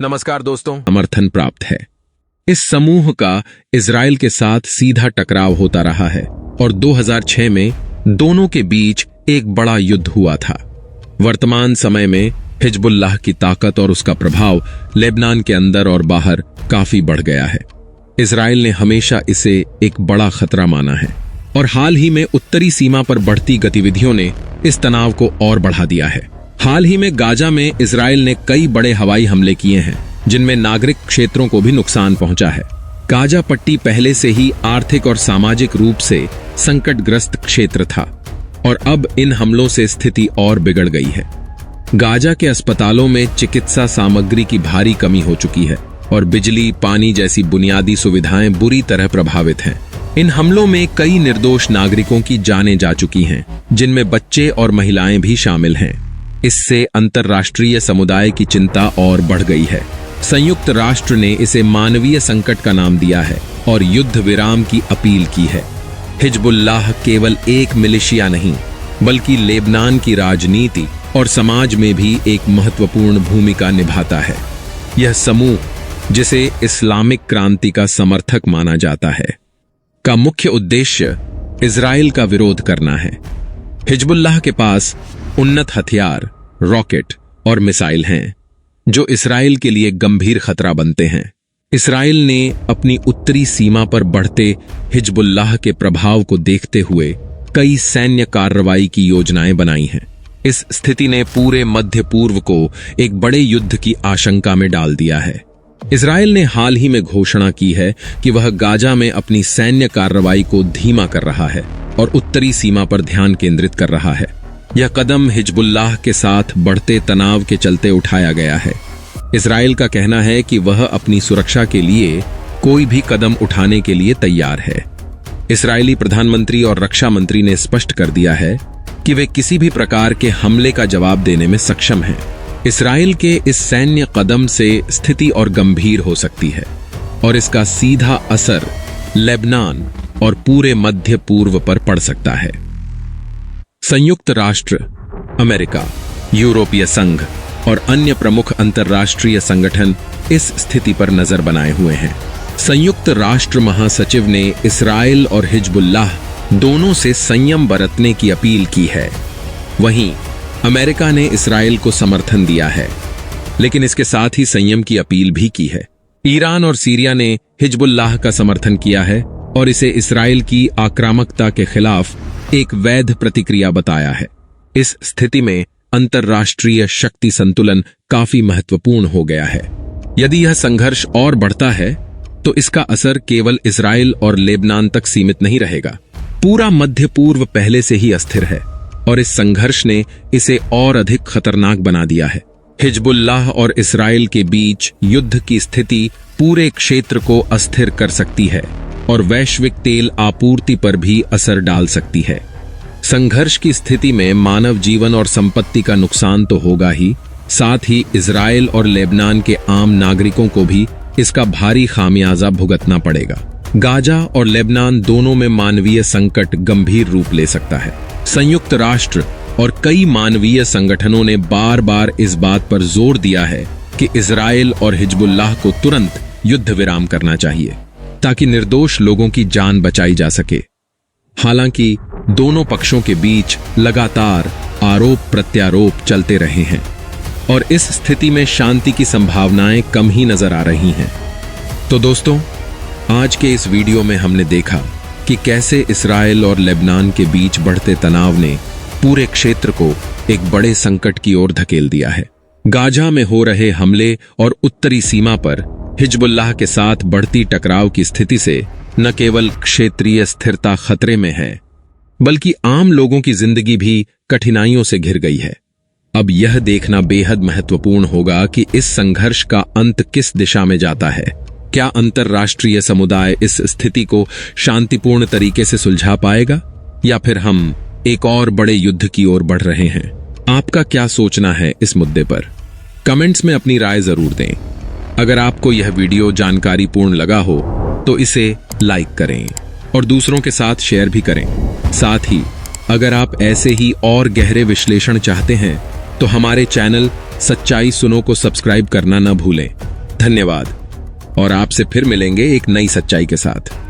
नमस्कार दोस्तों। समर्थन प्राप्त है। इस समूह का इजराइल के साथ सीधा टकराव होता रहा है और 2006 में दोनों के बीच एक बड़ा युद्ध हुआ था। वर्तमान समय में हिजबुल्लाह की ताकत और उसका प्रभाव लेबनान के अंदर और बाहर काफी बढ़ गया है। इजराइल ने हमेशा इसे एक बड़ा खतरा माना है और हाल ही में उत्तरी सीमा पर बढ़ती गतिविधियों ने इस तनाव को और बढ़ा दिया है। हाल ही में गाजा में इजराइल ने कई बड़े हवाई हमले किए हैं जिनमें नागरिक क्षेत्रों को भी नुकसान पहुंचा है। गाजा पट्टी पहले से ही आर्थिक और सामाजिक रूप से संकटग्रस्त क्षेत्र था और अब इन हमलों से स्थिति और बिगड़ गई है। गाजा के अस्पतालों में चिकित्सा सामग्री की भारी कमी हो चुकी है और बिजली, पानी जैसी बुनियादी सुविधाएं बुरी तरह प्रभावित हैं। इन हमलों में कई निर्दोष नागरिकों की जानें जा चुकी हैं, जिनमें बच्चे और महिलाएं भी शामिल हैं। इससे अंतर्राष्ट्रीय समुदाय की चिंता और बढ़ गई है। संयुक्त राष्ट्र ने इसे मानवीय संकट का नाम दिया है और युद्ध विराम की अपील की है। हिजबुल्लाह केवल एक मिलिशिया नहीं, बल्कि लेबनान की राजनीति और समाज में भी एक महत्वपूर्ण भूमिका निभाता है। यह समूह, जिसे इस्लामिक क्रांति का समर्थक माना जाता है, का मुख्य उद्देश्य इजराइल का विरोध करना है। हिजबुल्लाह के पास उन्नत हथियार, रॉकेट और मिसाइल हैं, जो इस्राइल के लिए गंभीर खतरा बनते हैं। इस्राइल ने अपनी उत्तरी सीमा पर बढ़ते हिजबुल्लाह के प्रभाव को देखते हुए कई सैन्य कार्रवाई की योजनाएं बनाई हैं। इस स्थिति ने पूरे मध्य पूर्व को एक बड़े युद्ध की आशंका में डाल दिया है। इस्राइल ने हाल ही में घोषणा की है कि वह गाजा में अपनी सैन्य कार्रवाई को धीमा कर रहा है और उत्तरी सीमा पर ध्यान केंद्रित कर रहा है। यह कदम हिजबुल्लाह के साथ बढ़ते तनाव के चलते उठाया गया है। इजराइल का कहना है कि वह अपनी सुरक्षा के लिए कोई भी कदम उठाने के लिए तैयार है। इस्राएली प्रधानमंत्री और रक्षा मंत्री ने स्पष्ट कर दिया है कि वे किसी भी प्रकार के हमले का जवाब देने में सक्षम हैं। इस्राइल के इस सैन्य कदम से स्थिति और गंभीर हो सकती है और इसका सीधा असर लेबनान और पूरे मध्य पूर्व पर पड़ सकता है। संयुक्त राष्ट्र, अमेरिका, यूरोपीय संघ और अन्य प्रमुख अंतर्राष्ट्रीय संगठन इस स्थिति पर नजर बनाए हुए हैं। संयुक्त राष्ट्र महासचिव ने इस्राइल और हिजबुल्लाह दोनों से संयम बरतने की अपील की है। वहीं अमेरिका ने इस्राइल को समर्थन दिया है, लेकिन इसके साथ ही संयम की अपील भी की है। ईरान और सीरिया ने हिजबुल्लाह का समर्थन किया है और इसे इस्राइल की आक्रामकता के खिलाफ एक वैध प्रतिक्रिया बताया है। इस स्थिति में अंतर्राष्ट्रीय शक्ति संतुलन काफी महत्वपूर्ण हो गया है। यदि यह संघर्ष और बढ़ता है तो इसका असर केवल इस्राइल और लेबनान तक सीमित नहीं रहेगा। पूरा मध्य पूर्व पहले से ही अस्थिर है और इस संघर्ष ने इसे और अधिक खतरनाक बना दिया है। हिजबुल्लाह और इस्राइल के बीच युद्ध की स्थिति पूरे क्षेत्र को अस्थिर कर सकती है और वैश्विक तेल आपूर्ति पर भी असर डाल सकती है। संघर्ष की स्थिति में मानव जीवन और संपत्ति का नुकसान तो होगा ही, साथ ही इजराइल और लेबनान के आम नागरिकों को भी इसका भारी खामियाजा भुगतना पड़ेगा। गाजा और लेबनान दोनों में मानवीय संकट गंभीर रूप ले सकता है। संयुक्त राष्ट्र और कई मानवीय संगठनों ने बार बार इस बात पर जोर दिया है कि इजराइल और हिजबुल्लाह को तुरंत युद्ध विराम करना चाहिए ताकि निर्दोष लोगों की जान बचाई जा सके। हालांकि दोनों पक्षों के बीच लगातार आरोप प्रत्यारोप चलते रहे हैं और इस स्थिति में शांति की संभावनाएं कम ही नजर आ रही हैं। तो दोस्तों, आज के इस वीडियो में हमने देखा कि कैसे इस्राइल और लेबनान के बीच बढ़ते तनाव ने पूरे क्षेत्र को एक बड़े संकट की ओर धकेल दिया है। गाजा में हो रहे हमले और उत्तरी सीमा पर हिजबुल्लाह के साथ बढ़ती टकराव की स्थिति से न केवल क्षेत्रीय स्थिरता खतरे में है, बल्कि आम लोगों की जिंदगी भी कठिनाइयों से घिर गई है। अब यह देखना बेहद महत्वपूर्ण होगा कि इस संघर्ष का अंत किस दिशा में जाता है। क्या अंतर्राष्ट्रीय समुदाय इस स्थिति को शांतिपूर्ण तरीके से सुलझा पाएगा या फिर हम एक और बड़े युद्ध की ओर बढ़ रहे हैं? आपका क्या सोचना है इस मुद्दे पर? कमेंट्स में अपनी राय जरूर दें। अगर आपको यह वीडियो जानकारीपूर्ण लगा हो तो इसे लाइक करें और दूसरों के साथ शेयर भी करें। साथ ही अगर आप ऐसे ही और गहरे विश्लेषण चाहते हैं तो हमारे चैनल सच्चाई सुनो को सब्सक्राइब करना न भूलें। धन्यवाद और आपसे फिर मिलेंगे एक नई सच्चाई के साथ।